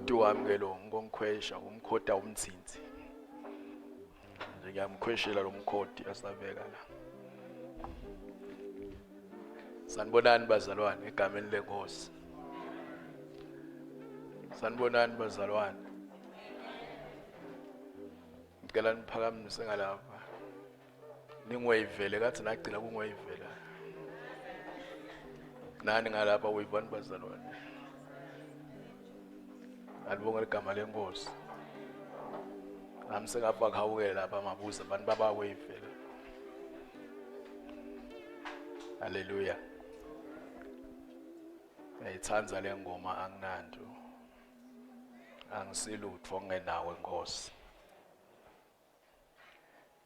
umkhoti wami ke lo ngongikhwesha umkhoti awumthinzi nje ngiyamkhweshela lo mkhoti asabeka la sanibonani bazalwane egameni lenkosi sanibonani bazalwane ngicela niphakamise ngalapha ningweyivele kathi nagcina kungweyivela nani ngalapha uyibani bazalwane alibonga igama lenkosi nami sengapha khawukela lapha mabuza abantu babaweyivela haleluya ngiyithanda le ngoma anginanto angisilutho ngenawe Nkosi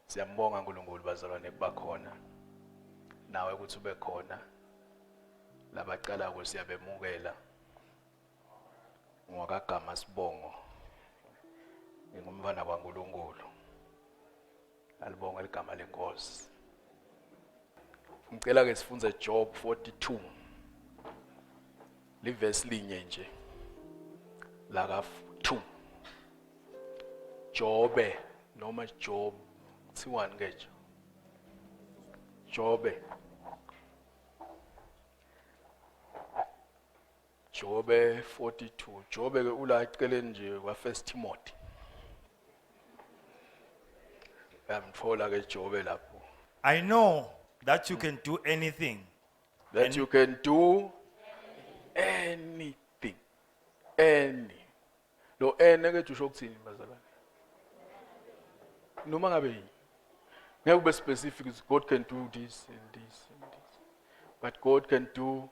siyambonga uNkulunkulu bazalwane kubakhona nawe ukuthi ube khona labaqala ukuthi siyabemukela ngokagama sibongo ngumfana kwaNkulunkulu alibonga igama lenkosi ngicela ke sifunze Job 42 liverse linye nje la ka 2 Jobe noma Job kuthiwani ke nje Jobe Jobe 42 Jobe ke ula eceleni nje kwa First Timothy yamthola ke Jobe lapho I know that you can do anything. that you can do anything any lo ene ke usho ukuthini bazalwane noma ngabe yini ngeke ube specific ukuthi God can do this and this and this but God can do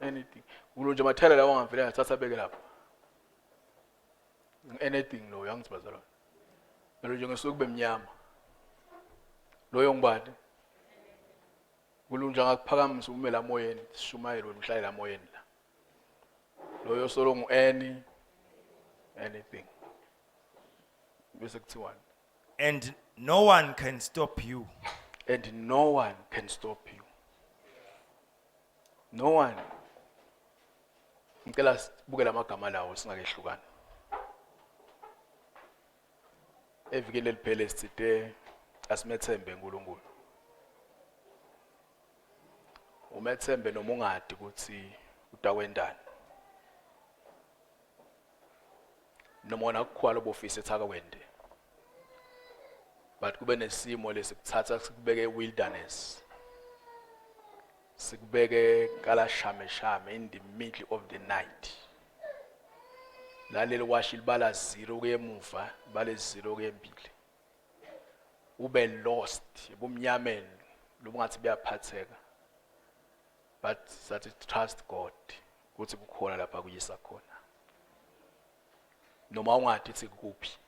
anything ulo nje mathela lawo ngavele ngathatha beke lapha anything lo yangithi bazalwane lo nje ngesuku kube mnyama loyo ngibani kulunja ngakuphakamisa umela moyeni sishumayelo umhlayela moyeni la loyo solo ngu anything bese kuthiwani And no one can stop you. and no one can stop you no one ngicela sibukele amagama lawo singakehlukana evikele liphele sithe asimethembe uNkulunkulu umethembe noma ungadi ukuthi utakwendani noma wona kukhwala obofisa ethaka wende but kube nesimo lesikuthatha sikubeke wilderness sikubeke kala shame in the middle of the night laleli washi libala 0 kuye emuva bale 0 kuye embili ube lost ebumnyameni lobungathi buyaphatheka but sathi trust God ukuthi kukhona lapha kuyisa khona noma ungathi ithi kuphi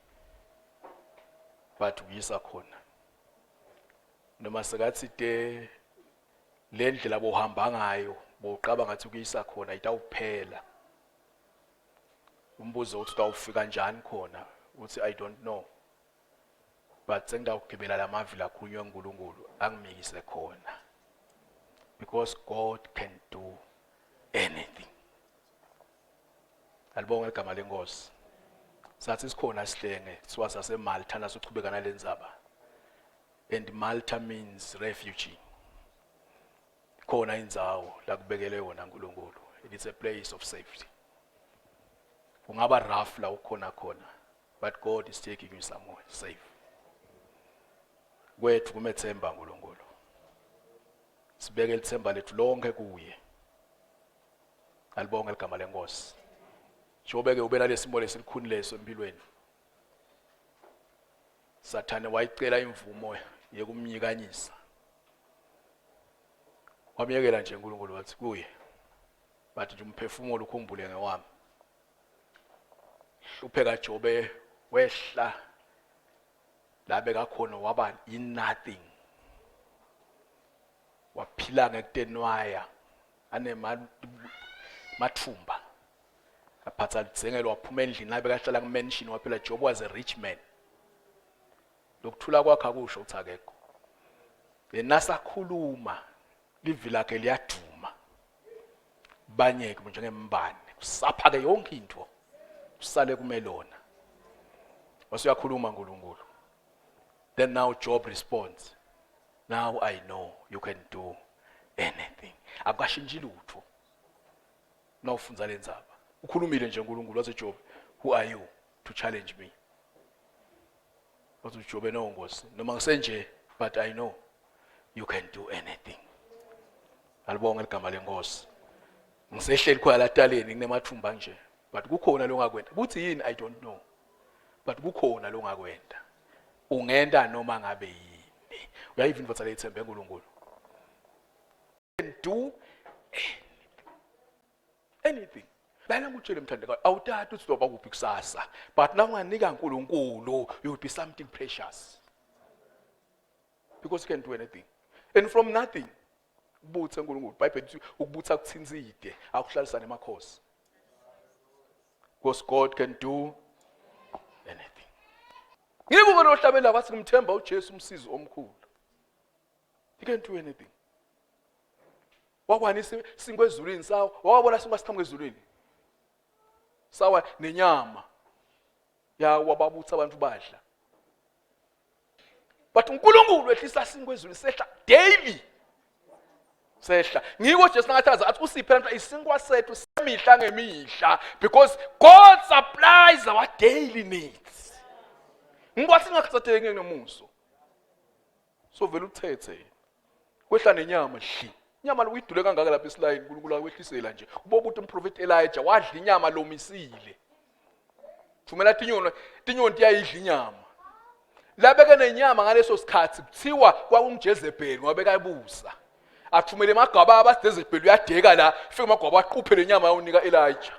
but uyisa khona noma sekathi te le ndlela bohamba ngayo boqaba ngathi kuyisa khona itawuphela umbuzo uthi utawufika kanjani khona uthi I don't know but sengidawugibela lamavila akhulunywa uNkulunkulu angimikise khona because God can do anything alibonga igama lenkosi sathi sikhona sihlenge siwa saseMalta nasuchubeka nalenzaba and Malta means refugee khona indzawo la kubekele yona uNkulunkulu it's a place of safety ungaba rough la ukhona khona but God is taking you somewhere safe kwethu kumethemba uNkulunkulu sibeke lithemba lethu lonke kuye alibonga igama lenkosi Jobeke ube nalesimo lesilikhuni leso empilweni Sathane wayicela imvumo yekumnyikanyisa wamyekela nje uNkulunkulu wathi kuye bathi nje umphefumulo ukhumbule ngewami upheka Jobe wehla labe kakhona waba nothing waphila ngekutenwaya ane mathumba aphatha litsengelo waphuma endlini labe kahlala kumention waphela Job was a rich man lokuthula kwakhe akusho ukuthi akekho yena sakhuluma livi lakhe liyaduma banyeke njengembane kusapha ke yonke into usale kumelona. Wasuyakhuluma uNkulunkulu. Then now Job responds, now I know you can do anything. Akashintshi lutho. Nawufunza lenzaba. Ukhulumile nje uNkulunkulu wathi Job, who are you to challenge me? Wathi Job enongosi, noma ngisenje, but I know you can do anything. Alibonga igama lenkosi. Ngisehleli khona la taleni nginemathumba nje, but kukhona lo ngakwenda. Kuthi yini I don't know. But kukhona lo ngakwenda. Ungenda noma ngabe yini. Uyayiva indvodza leyithembe uNkulunkulu. Can do anything. Bana ngutshele mthandekayo, awuthatha uthi loba kuphi kusasa, but nawe unganika uNkulunkulu, you will be something precious. Because you can do anything. And from nothing, ubuthe uNkulunkulu. Bible lithi ukubutha kuthinzide, akuhlalisa nemakhosi. Because God can do anything. Ngeke ube nohlabela wathi ngimthemba uJesu umsizi omkhulu. He can do anything. Wakwani sinkwezulwini sawo, wabona singasithamu ezulwini. Sawa nenyama. Ya wababutha abantu badla. But uNkulunkulu ehlisa sinkwezulwini sehla daily. Sehla. Ngiko Jesu ngachaza athi usiphe manje isinkwa sethu semihla ngemihla because God supplies our daily needs. Ngikwathi ngakuthatheke ngenomuso. So vele uthethe. Kwehla nenyama hli. Inyama lo uyidule kangaka lapha eSlayini uNkulunkulu akwehlisela nje. Uboba uthi umprofeti Elijah wadla inyama lomisile. Thumela tinyoni tiyayidla inyama. Labeke nenyama ngaleso sikhathi kuthiwa kwakunguJezebheli ngoba bekayibusa. Athumele emagaba abaJezebheli uyadeka la, fike emagaba aquphe lenyama yonika Elijah.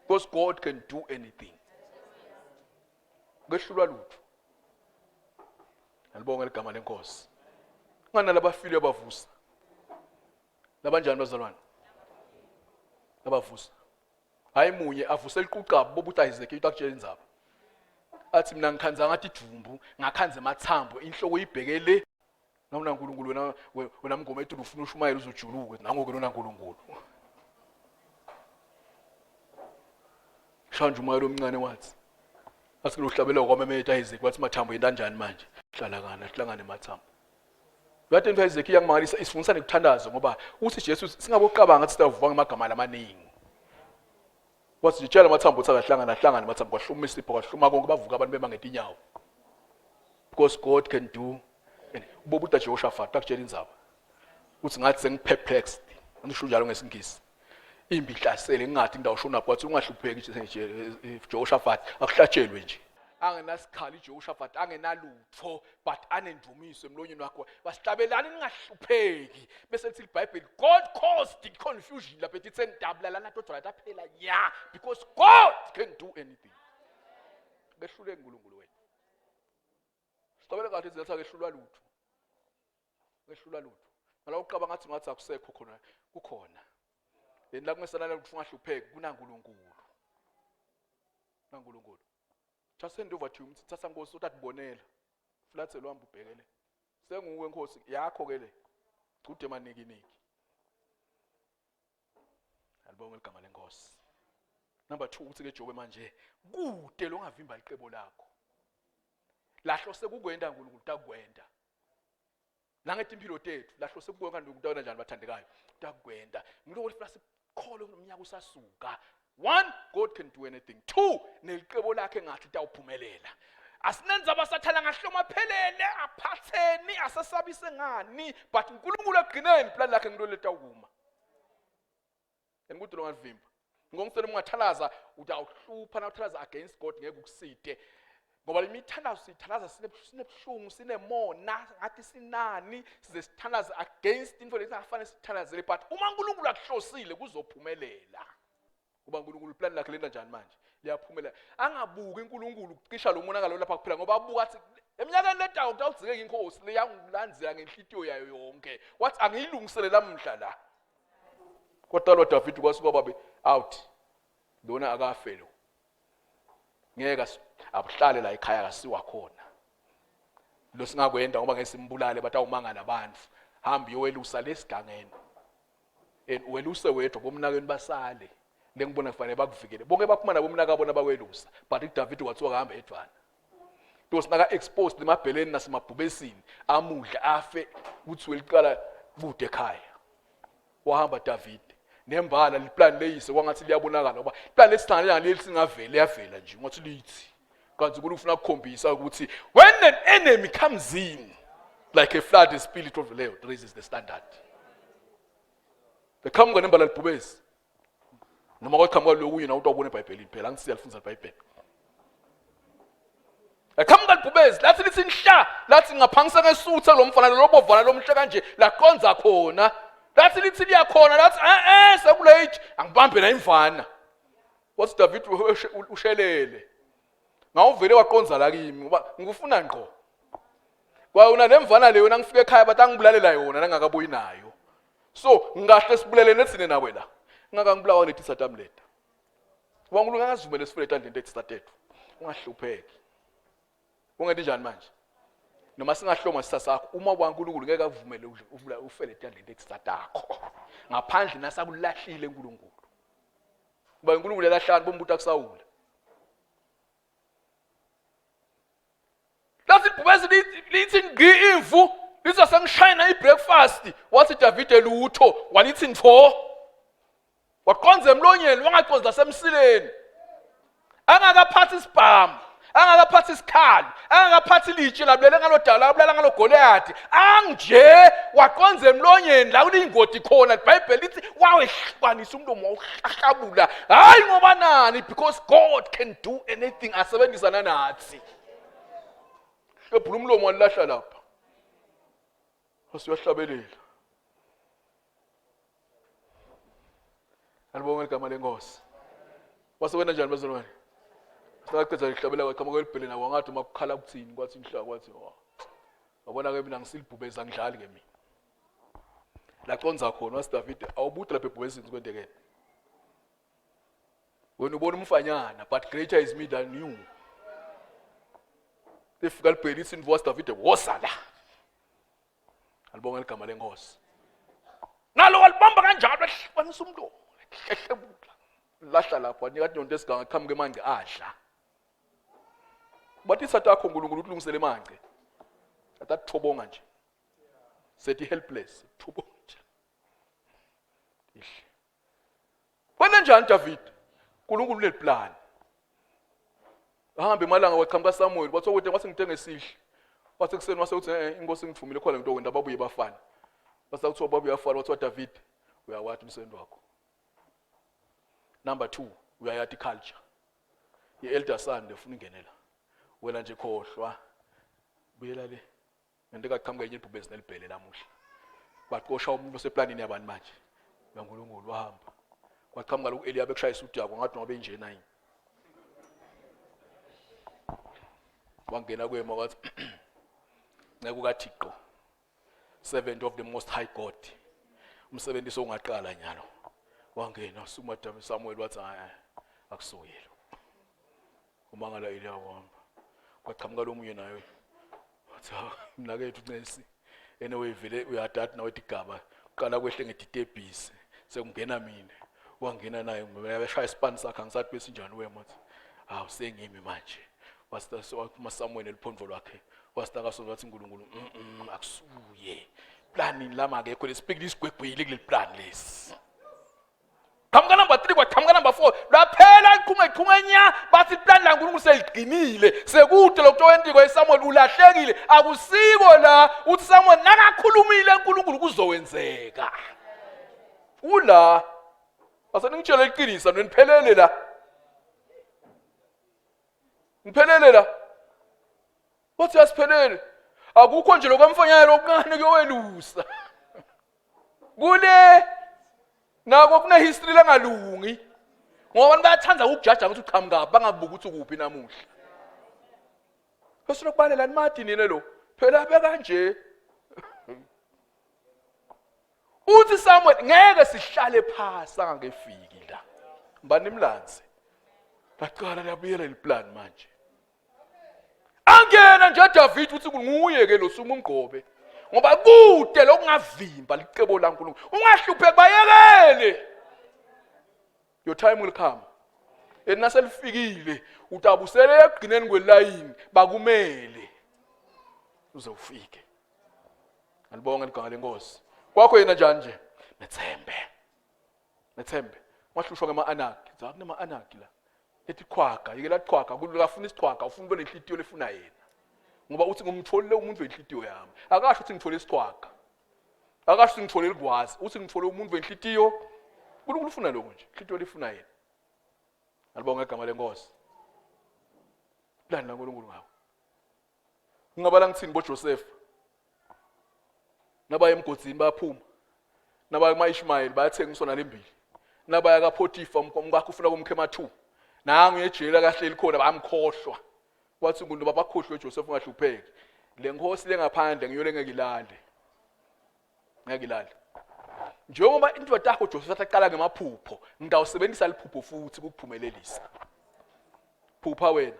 Because God can do anything. Ngehlulwa lutho. Alibonga igama lenkosi. Ngana labafile abavusa. Labanjani bazalwane? Abavusa. Hayi munye avusa eliquqaba bobuthi Isaac utakutshela inzaba. Athi mina ngikhanza ngathi idumbu, ngakhanza emathambo, inhloko ibhekele. Nawuna uNkulunkulu wena mngoma ethi ufuna ushumayela uzojuluka, nangoku nona uNkulunkulu. Shanje umayelo omncane wathi. Asikho uhlabela kwamemeta Isaac wathi mathambo yentanjani manje? Hlala kana hlangane emathambo. Uyathi into Isaac iyangimalisa isifundisa nekuthandaza ngoba uthi Jesu singaboqabanga ngathi sitavuvanga amagama amaningi. Wathi ngitshela amathambo ukuthi akahlangana amathambo kwahluma isipho kwahluma konke bavuka abantu bemangeta inyawo. Because God can do. Ubobuta Jehoshaphat akutshela inzaba. Uthi ngathi sengiperplexed. Ngisho njalo ngesingisi. Imbi ihlasele ngingathi ngidawushona kwathi ungahlupheki nje Jehoshaphat akuhlatshelwe nje. Angenasikhali Jehoshaphat angenalutho but anendumiso emlonyeni wakhe. Basihlabelani ningahlupheki. Bese lithi iBhayibheli God caused the confusion lapha ethi sengidabulala kodwa laphela nya because God can do anything. Behluleke uNkulunkulu wena. Sihlabela kahle izinto akehlulwa lutho. Behlulwa lutho. Mala uqaba ngathi akusekho khona kukhona. Yena la kungesanana ukuthi ungahlupheki kunaNkulunkulu. naNkulunkulu. Just hand over to him. Thatha Nkosi uthi atibonela. Flathe lo hamba ubhekele. Senguwe Nkosi yakho ke le. Cude maniki. Alibonga igama lenkosi. Number 2 uthi ke Jobe manje kude lo ngavimba iqebo lakho. Lahlo sekukwenda uNkulunkulu takwenda. Nangethi impilo tethu lahlo sekubonga nokutawona njani bathandekayo. Takwenda. Ngiloko lifuna sikhole nomnyaka usasuka. 1, God can do anything. 2, neliqebo lakhe ngathi tawuphumelela. Asinenza abasathana ngahloma phelele aphatheni asasabise ngani but uNkulunkulu agcineni plan lakhe ngilo letawukuma. Ngikuthi lo ngavimba. Ngongisele ungathalaza utawuhlupha na uthalaza against God ngeke ukuside. Ngoba lemithandazo sithalaza sinebuhlungu sinemona ngathi sinani size sithalaza against into lezi afanele sithalazele but uma uNkulunkulu akuhlosile kuzophumelela. Kuba uNkulunkulu plan lakhe lenta njani manje liyaphumelela. Angabuki uNkulunkulu ukucisha lo monakalo lapha kuphela ngoba abuka athi eminyakeni letayo utawudzike inkosi leyangilandzela ngenhlitiyo yayo yonke. Wathi angiyilungisele lamhla la. Kodwa lo David kwasuka babe out. Lona akafe lo. Ngeke abuhlale la ekhaya kasiwa khona. Lo singakwenda ngoba ngesimbulale batawumangala abantu. Hamba yowelusa lesigangeni. Weluse wethu bomnakeni basale. lengibona kufanele bakuvikele bonke baphuma nabo mina kabona bakwelusa but uDavid wathiwa kahamba edwana because naka exposed emabheleni nasemabhubesini amudla afe uthi weliqala bude ekhaya wahamba David nembala leplan leyise kwangathi liyabonakala ngoba iplan lesithangana leli singavela yavela nje ngathi lithi kanti ufuna ukukhombisa ukuthi when an enemy comes in like a flood the spirit of the Lord raises the standard the come nembala libhubesi noma kwakhamba lokhu yena utawubona eBhayibhelini phela angisiya lifunza iBhayibheli ekhamba libhubesi lathi lithi nhla lathi ngaphangisa ngesutha lomfana lobovala lomhle kanje la konza khona lathi lithi liyakhona lathi sekulate angibambe la imvana wathi David ushelele ngawuvele waqonza la kimi ngoba ngikufuna ngqo kwa una lemvana leyo nangifika ekhaya batangibulalela yona nangakabuyi nayo so ngahle sibulelene thine nawe la ngakangibulawa neThisa Tamleta uNkulunkulu ngazivumele sifule entandeni eThisa tethu ungahlupheki ungethi njani manje noma singahloma sisa sakho uma uNkulunkulu ngeke akuvumele ufele entandeni eThisa takho ngaphandle nasakulahlile uNkulunkulu kuba uNkulunkulu elahlani bombuta kusawula lathi ibhubesi lithi ngi imvu lithi sengishayina ibreakfast wathi David elutho walithi ntho waqonza emlonyeni wangaqonza semsileni angakaphathi isibhamu angakaphathi isikhali angakaphathi litshe labulela ngalodala labulela ngalogoliathi anje waqonza emlonyeni la kulingoti khona iBhayibheli lithi wawehlukanisa umlomo wawuhlahlabula hayi ngoba nani because God can do anything asebenzisana nathi ephula umlomo walahla lapha usiyahlabelela alibonga igama lenkosi wasekwena njani bazalwane sakaqedza ihlabela kwaqhamuka kwelibhele nawo ngathi makukhala kuthini kwathi inhla kwathi wabona ke mina ngisilibhubeza ngidlali ke mina laconza khona wasi David awubuthi lapha ebhubezini kwendekene wena ubona umfanyana but greater is me than you lifika libhele ithi invoice David wosala alibonga igama lenkosi nalo walibamba kanjalo ehlukanisa umlomo ehlebula lahla lapho wanika into esiganga qhamuke manje adla bathi satakho uNkulunkulu ukulungisele manje atathobonga nje sethi helpless thobonga nje ihle wena njani David uNkulunkulu uneplan ahambe emalanga waqhamuka Samuel wathi ukuthi wase ngithenge esihle wathi kuseni wase uthi inkosi ngithumile khona into wenda babuye bafana base uthi babuye bafana wathi David uyawathi umsendo wakho number 2 uyayathi culture ielder son ufuna ingenela wena nje khohlwa buyela le ngento kaqhamuka enye ibhubesi nelibhele lamuhla baqosha umuntu oseplanini yabani manje uNkulunkulu wahamba kwaqhamuka lokhu Eliya bekushaya isuti yakho ngathi ngoba enjena yini wangena kwema wathi nceke kaThixo servant of the most high God umsebenzi songaqala nyalo wangena sumadame Samuel wathi akusuyelo umangala Eliya wahamba kwaqhamuka lomunye naye wathi mina kethu ncesi anyway vele uyadathi nawe igaba uqala kwehle ngeditebhisi sekungena mina wangena naye ngiyashaya isipani sakhe ngisathi bese njani wema wathi sengimi manje wasitha Samuel eliphondvo lwakhe wasitaka sona wathi uNkulunkulu akusuye planini lama akekho lespeak lisigwegwile kuleli plan lesi qhamuka number 3 kwaqhamuka number 4 laphela iqhungenya bathi plan la uNkulunkulu seliqinile sekude lokutowentiko eSamuel ulahlekile akusiko la uthi Samuel nakakhulumile uNkulunkulu kuzowenzeka ula aseningitshela iqinisa niphelele la wathi asiphelele akukho nje lokwamfanyana okuncane kuyowelusa kule nako kune history langalungi ngoba abantu bayathanda ukujaja ukuthi uqhamuka bangabuka ukuthi ukuphi namuhla bese lokubalela nimadi nini lo phela bekanje uthi Samuel ngeke sihlale phasi angangefiki la mbani imlanzi baqala labuyela iplan manje angena nje David uthi nguye ke lo suma umgqobe ngoba kude lokungavimba licebo laNkulunkulu ungahlupheki bayekele Your time will come. Enaselifikile utabusele egcineni kwelayini bakumele uze ufike. Alibonga igama lenkosi. Kwakho yena njani nje? Nethembe. Wahlushwa ngama-anarchy. Zathi kunama-anarchy la. Ethi qhwaga, yike la qhwaga, kulafuna isiqhwaga, ufuna ube nenhlitiyo lefuna yena. Ngoba uthi ngumtholile umuntu wenhlitiyo yami. Akasho ukuthi ngithole isiqhwaga. Akasho ukuthi ngithole ligwazi, uthi ngithole umuntu wenhlitiyo. uNkulunkulu ufuna lokho nje, inhlitiyo lefuna yena. Alibonga igama lenkosi. Lana uNkulunkulu ngawo. Ngingabala ngithini boJoseph? Nabaya emgodini bayaphuma. Nabaya kumaIshmael bayathengiswa nalembili. Nabaya kaPotifa umkakhe ufuna kumkhema 2. Nangu ejele kahleli khona bamkhohlwa. Wathi umuntu babakhohlwe uJoseph ungahlupheki. Le nkosi lengaphandle ngiyole ngekilale. Ngekilale. Njengoba indoda yakho Joseph aqala ngemaphupho, ngidawusebenzisa liphupho futhi ukuphumelelisa. Phupha wena.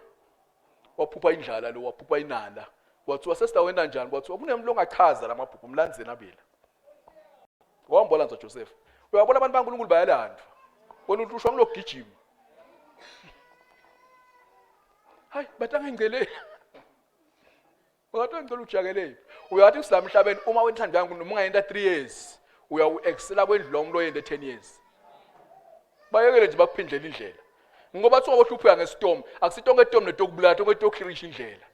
Waphupha indlala lo, waphupha inala. Wathi wasesitawena njani? Wathi kunemlo ongachaza lamaphupho umlandzeni abela. Wambona nje Joseph. Uyabona abantu baNkulunkulu bayalandwa. Wona uhlishwa ngilogijima. Hayi, batangengcele. Ungathi ngicela ujakele. Uyathi usilamhlabeni uma wethanda yakho noma ungayenda 3 years, uyawu-excela kwendlong lo yende 10 years. Bayekele nje bakuphindlela indlela. Ngobathi ungabohluphuka ngestorm, akusitonke storm netokubulala, tonke tokhirisha indlela.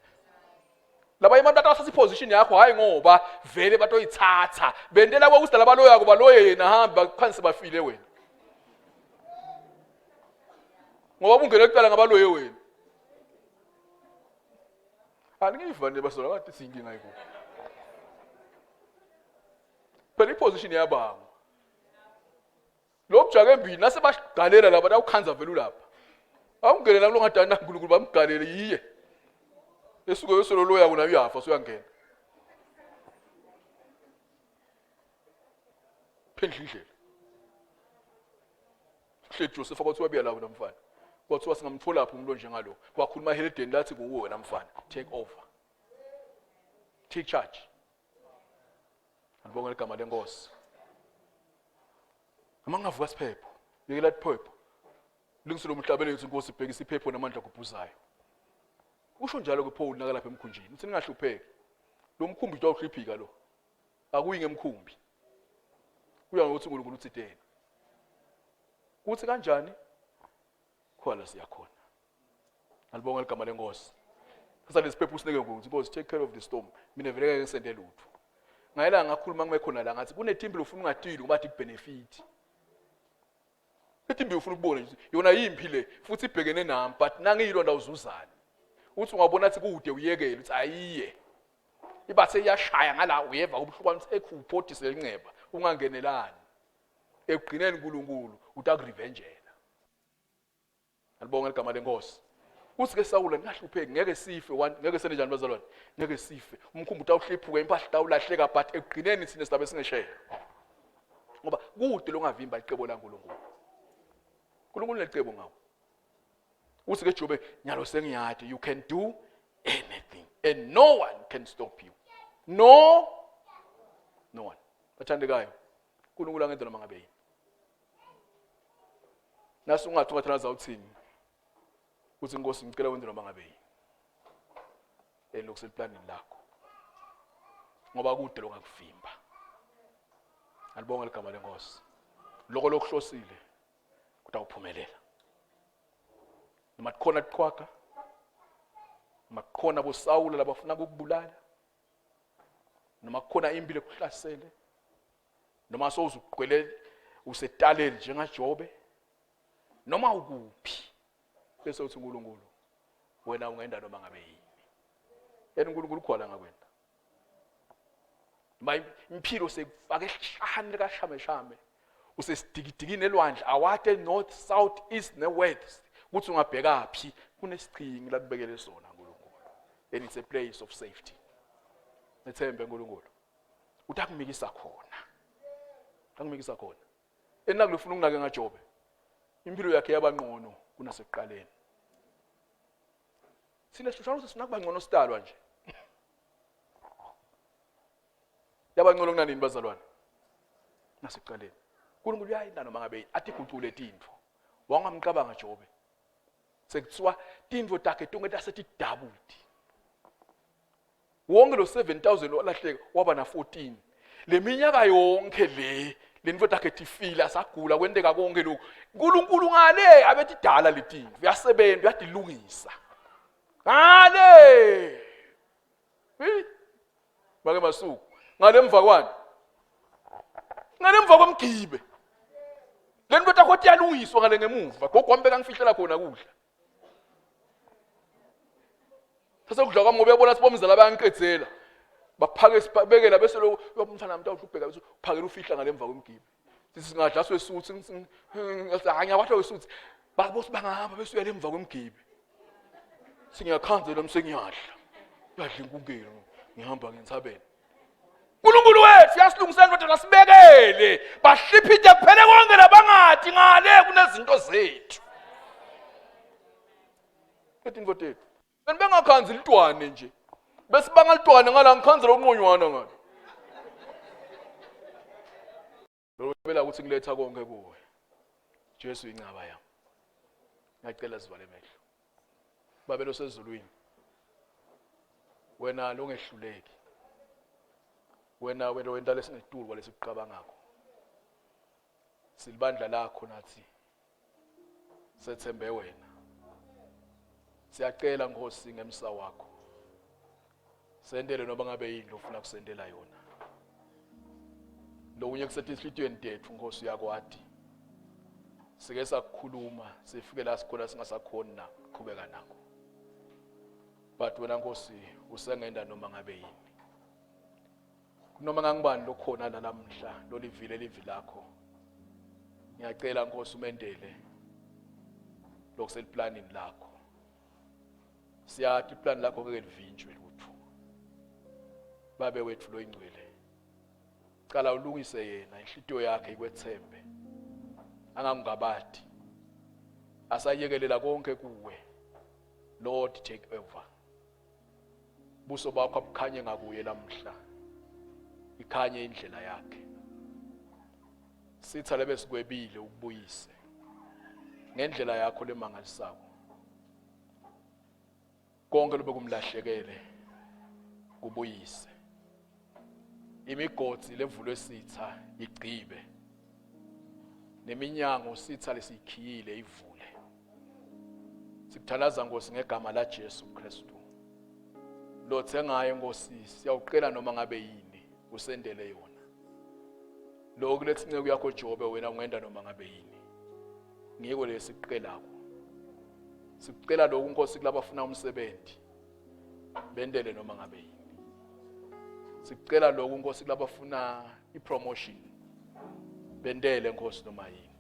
Laba abantu bathatha position yakho hayi ngoba vele batoyithatha. Bendela kwakusida baloya kuba loye yena hamba phansi bafile wena. Ngoba ungene kuqala ngabaloye wena. Angivane basola bathi sinkinga yiko. Phela iposition yabangu. Lo kujake embili nase basigalela laba awukhanza vele lapha. Awungenela lo ngadana uNkulunkulu bamgalele yiye. Esuke yosolo loya kuna uyafa suyangena. Phela indlela. Hle Joseph akwathi wabiya lapho namfana. Kwathiwa singamthola lapho umuntu njengalo. Wakhuluma ehelideni lathi kuwe wena mfana, take over. Take charge. Alibonga igama lenkosi. Amangavuka siphepho. Yekela iphepho. Lingiselo umhlabeni ukuthi inkosi ibhekisa iphepho namandla kuphuzayo. Usho njalo kuPaul naka lapha emkhunjini. Uthi ningahlupheki. Lo mkhumbi uthi awuhliphika lo. Akuyi ngemkhumbi. Uya ngokuthi uNkulunkulu uthithene. Kuthi kanjani? Khona siyakhona. Alibonga igama lenkosi. Sasa lesiphepho usineke ngokuthi inkosi take care of the storm. Mina vele ngeke ngisende lutho. Ngayela ngakhuluma ngimekhona la ngathi kunetimbili ufuna ungatili ngoba athi benefit. Etimbili ufuna ukubona nje yona yimpi le futhi ibhekene nami but nangiyilonda uzuzana. Uthi ungabona athi kude uyekele uthi ayiye. Ibathe iyashaya ngala uyeva ubuhlukwana ekhuphothi selinqeba ungangenelani. Ekugcineni uNkulunkulu utakurevengela. Alibonga igama lenkosi. Uthi ke Sawule ngahlupheki ngeke sife ngeke sene njani bazalwane ngeke sife umkhumbi utawuhliphuka impahla tawulahleka but ekugcineni sine sidabe singesheya. Ngoba kude longavimba icebo laNkulunkulu. uNkulunkulu lecebo ngawo. Uthi ke Jobe nyalo sengiyathi you can do anything and no one can stop you. No one. Bathandekayo. uNkulunkulu angenza noma ngabe yini. Nasu ungathi ungathana uthini. Uthi inkosi ngicela wenze noma ngabe yini. Lokuseplanini lakho. Ngoba kude lokuvimba. Alibonga igama lenkosi. Lokho lokuhlosile kutawuphumelela. Noma kukhona iqhwaga. Noma kukhona boSawule labafuna ukukubulala. Noma kukhona impilo ekuhlasele. Noma sowuzugqwele usetaleni njengaJobe. Noma ukuphi. Bese uthi uNkulunkulu wena ungenda noma ngabe yini. Yena uNkulunkulu ukhona ngakwenda. Noma impilo sekufake ehlahani likaShameshame. Usesidigidikini elwandle awathe north south east ne west. Kuthi ungabheka phi kunesicingi la kubekele sona uNkulunkulu. And it's a place of safety. Nethembe uNkulunkulu. Utakumikisa khona. Akumikisa khona. Enakulufuna ukunake ngaJobe. Impilo yakhe yabangqono kunasekuqaleni. Sine sishalo ukuthi sinakuba ngcono sidalwa nje. Yabangcono kunanini bazalwane? Nasekuqaleni. uNkulunkulu uyayinda noma ngabe athi gucule izinto. wangamcabanga Jobe sekuthiwa tindvo takhe tonke tasethi doubled wonke lo 7,000 olahleka waba na 14 leminyaka yonke le ndvo takhe tifila sagula kwenteka konke lokhu uNkulunkulu ngale abethi dala letindvo uyasebenza uyadilungisa ngale bake masuku ngalemva kwani ngalemva kwemgibe le nto takho tiyalungiswa ngale ngemuva gogombeka ngifihlela khona kudla sase kudla kwami ngoba yabona sibomzala bayangiqedzela baphake sibekela bese lo umfana mntu awuhlubheka bese uphakela ufihla ngalemva kwemgibe singadla swesuthi ngiyahanya kwathi wesuthi babosi bangahamba bese uyalemva kwemgibe singiyakhanzela umsengiyadla yadla inkukelo ngihamba ngensabeni uNkulunkulu wethu yasilungisela ukuthi lasibekele bahliphite kuphele konke labangathi ngale kunezinto zethu ethi mfowethu bengakhanzi litwane nje bese bangalitwane ngala ngikhanzela unqonywana ngalo lo bela ukuthi ngiletha konke kuwe Jesu incaba yami ngiyacela sivale amehlo babelo sezulwini wena lo ngehluleki wena wenta lesinetulu kwalesikuqabangako silibandla lakho nathi sethembe wena siyacela Nkosi ngemsa wakho sendele noba ngabe yini ofuna kusendela yona lo unye kusethi isihlitweni tethu Nkosi yakwadi sike sakukhuluma sifike la sikhona singasakhona na qhubeka nakho but wena Nkosi usengenda noma ngabe yini noma ngangibani lokhona la namhla lolivile livi lakho ngiyacela Nkosi umendele lokuseliplanini lakho siyathi iplan lakho ke livinjwe lutho babe wethu lo ingcwele cala ulungise yena inhlitiyo yakhe ikwethembe angangabadi asayekelela konke kuwe Lord take over buso bakho abukhanye ngakuye lamhla ikhanye indlela yakhe sitha lebe sikwebile ukubuyise ngendlela yakho lemangalisako konke lobe kumlahlekele kubuyise imigodi levulwe sitha igcibe neminyango sitha lesikhiyile ivule sikuthalaza Nkosi ngegama la Jesu Kristu lo thengayo Nkosi siyawuqela noma ngabe yini usendele yona lo kulethi nceke yakho Jobe wena ungenda noma ngabe yini ngiko lesiqelako sicela lokhu Nkosi kulabo abafuna umsebenzi bendele noma ngabe yini sicela lokhu Nkosi kulabo abafuna ipromotion bendele Nkosi noma yini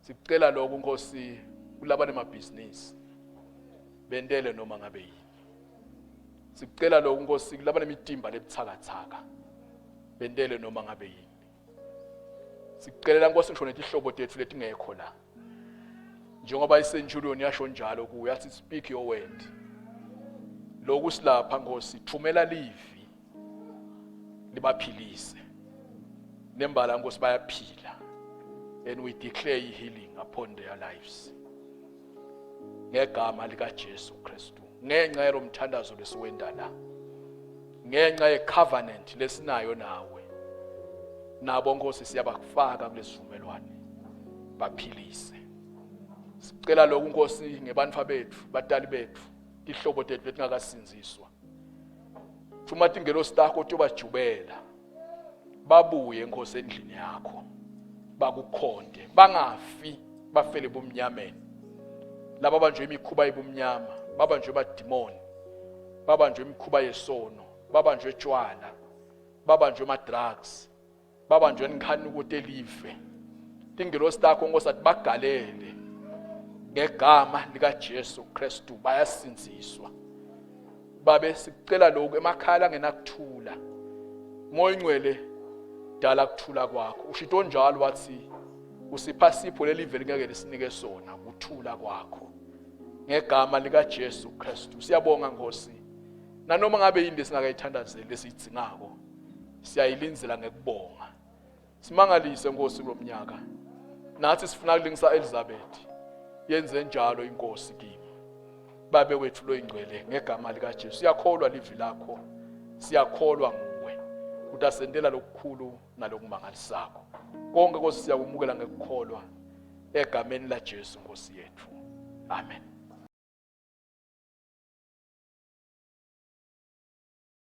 sicela lokhu Nkosi kulabo nemabhizinisi bendele noma ngabe yini sicela lokhu Nkosi kulabo nemitimba lebuthakathaka bendele noma ngabe yini sicela Nkosi ngisho nethi ihlobo tethu letingekho la njengoba iCenturion yasho njalo kuwe yathi speak your word lokhu silapha Nkosi thumela livi libaphilise nembala Nkosi bayaphila and we declare healing upon their lives ngegama lika Jesu Kristu ngenxa yomthandazo lesiwenda la ngenxa yecovenant lesinayo nawe nabo Nkosi siyabafaka kulesivumelwano baphilise sicela lokhu Nkosi ngebantfa bethu batali bethu ihlobo tethu letingakasinziswa thuma tingelo stakho tobajubela babuye Nkosi endlini yakho bakukhonde bangafi bafele bomnyameni laba banjwe imikhuba yebumnyama babanjwe bademoni babanjwe imikhuba yesono babanjwe etshwala babanjwe ama-drugs babanjwe ngikhani ukuthi elive tingelo stakho Nkosi athi bagalele ngegama lika Jesu Kristu bayasinziswa babe sicela lokhu emakhaya ngenakuthula moya ingcwele dala kuthula kwakho ushito njalo wathi usipha sipho lelive lingeke lisinike sona ukuthula kwakho ngegama lika Jesu Kristu siyabonga Nkosi nanoma ngabe yini singakayithandazeli lesidzingako siyayilinzela ngekubonga simangalise Nkosi kulomnyaka nathi sifuna ukulingisa Elizabeth. Yenze njalo inkosi kimi. Babe wethu lo ingcwele ngegama lika Jesu. Siyakholwa livi lakho. Siyakholwa nguwe. Utasendela lokukhulu nalokumangalisako. Konke Nkosi siyakumukela ngekukholwa egameni la Jesu Nkosi yethu. Amen.